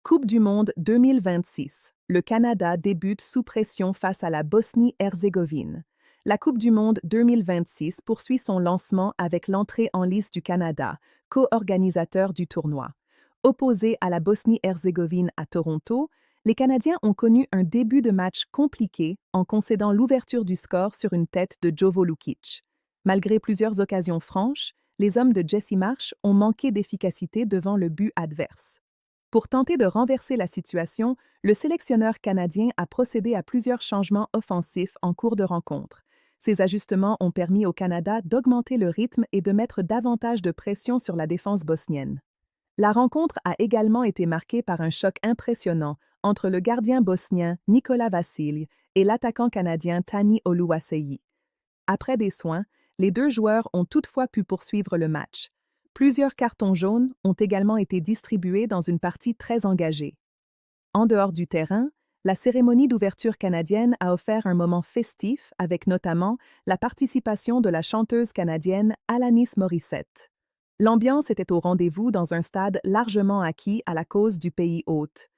Coupe du monde 2026. Le Canada débute sous pression face à la Bosnie-Herzégovine. La Coupe du monde 2026 poursuit son lancement avec l'entrée en lice du Canada, co-organisateur du tournoi. Opposés à la Bosnie-Herzégovine à Toronto, les Canadiens ont connu un début de match compliqué en concédant l'ouverture du score sur une tête de Jovo Lukic. Malgré plusieurs occasions franches, les hommes de Jesse Marsh ont manqué d'efficacité devant le but adverse. Pour tenter de renverser la situation, le sélectionneur canadien a procédé à plusieurs changements offensifs en cours de rencontre. Ces ajustements ont permis au Canada d'augmenter le rythme et de mettre davantage de pression sur la défense bosnienne. La rencontre a également été marquée par un choc impressionnant entre le gardien bosnien Nikola Vasilj et l'attaquant canadien Tani Oluwaseyi. Après des soins, les deux joueurs ont toutefois pu poursuivre le match. Plusieurs cartons jaunes ont également été distribués dans une partie très engagée. En dehors du terrain, la cérémonie d'ouverture canadienne a offert un moment festif avec notamment la participation de la chanteuse canadienne Alanis Morissette. L'ambiance était au rendez-vous dans un stade largement acquis à la cause du pays hôte.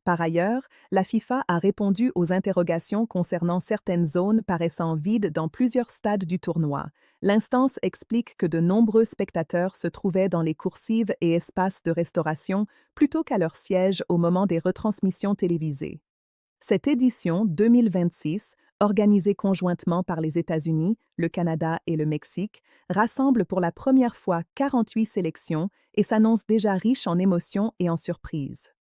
Par ailleurs, la FIFA a répondu aux interrogations concernant certaines zones paraissant vides dans plusieurs stades du tournoi. L'instance explique que de nombreux spectateurs se trouvaient dans les coursives et espaces de restauration plutôt qu'à leur siège au moment des retransmissions télévisées. Cette édition 2026, organisée conjointement par les États-Unis, le Canada et le Mexique, rassemble pour la première fois 48 sélections et s'annonce déjà riche en émotions et en surprises.